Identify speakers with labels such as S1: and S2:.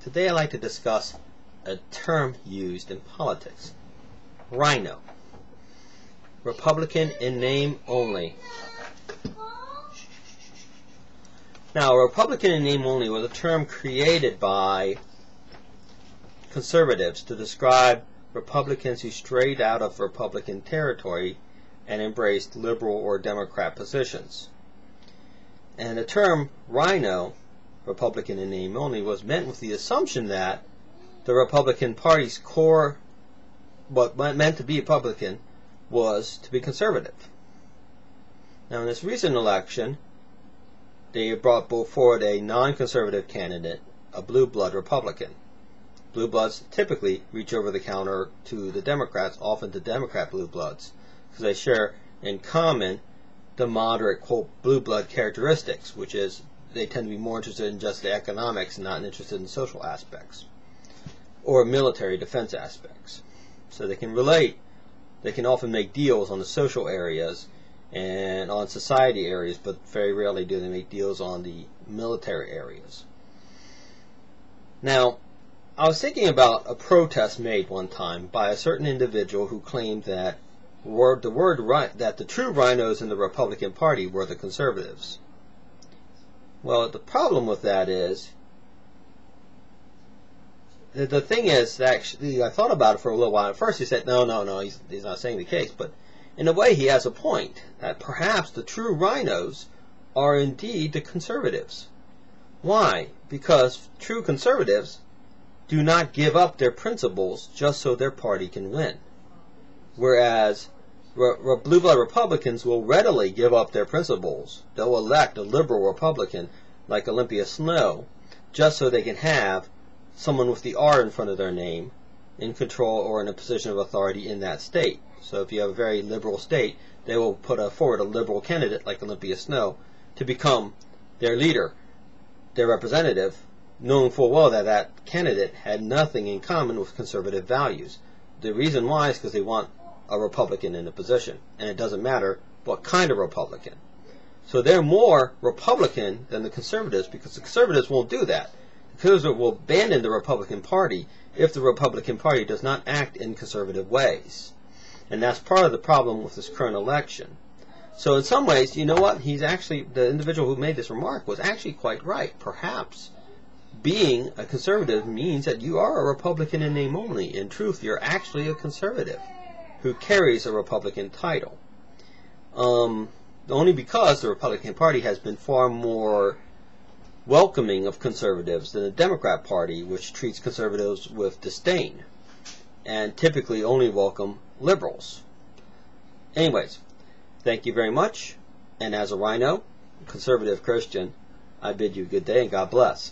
S1: Today I'd like to discuss a term used in politics. Rhino. Republican in name only. Now, Republican in name only was a term created by conservatives to describe Republicans who strayed out of Republican territory and embraced liberal or Democrat positions. And the term Rhino, Republican in name only, was meant with the assumption that the Republican Party's core, what meant to be Republican, was to be conservative. Now, in this recent election, they brought forward a non-conservative candidate, a blue blood Republican. Blue bloods typically reach over the counter to the Democrats, often to Democrat blue bloods, because they share in common the moderate, quote, blue blood characteristics, which is they tend to be more interested in just the economics and not interested in social aspects or military defense aspects. So they can relate, they can often make deals on the social areas and on society areas, but very rarely do they make deals on the military areas. Now, I was thinking about a protest made one time by a certain individual who claimed that the true rhinos in the Republican Party were the conservatives. Well, the problem with that is, the thing is, actually, I thought about it for a little while. At first he said, no, he's not saying the case, but in a way he has a point, that perhaps the true rhinos are indeed the conservatives. Why? Because true conservatives do not give up their principles just so their party can win. Whereas blue blood Republicans will readily give up their principles. They'll elect a liberal Republican like Olympia Snowe just so they can have someone with the R in front of their name in control or in a position of authority in that state. So if you have a very liberal state, they will put forward a liberal candidate like Olympia Snowe to become their leader, their representative, knowing full well that that candidate had nothing in common with conservative values. The reason why is because they want a Republican in the position, and it doesn't matter what kind of Republican. So they're more Republican than the conservatives, because the conservatives won't do that. The conservatives will abandon the Republican Party if the Republican Party does not act in conservative ways. And that's part of the problem with this current election. So in some ways, you know what? The individual who made this remark was actually quite right. Perhaps being a conservative means that you are a Republican in name only. In truth, you're actually a conservative who carries a Republican title. Only because the Republican Party has been far more welcoming of conservatives than the Democrat Party, which treats conservatives with disdain and typically only welcome liberals. Anyways, thank you very much, and as a Rhino, conservative Christian, I bid you good day and God bless.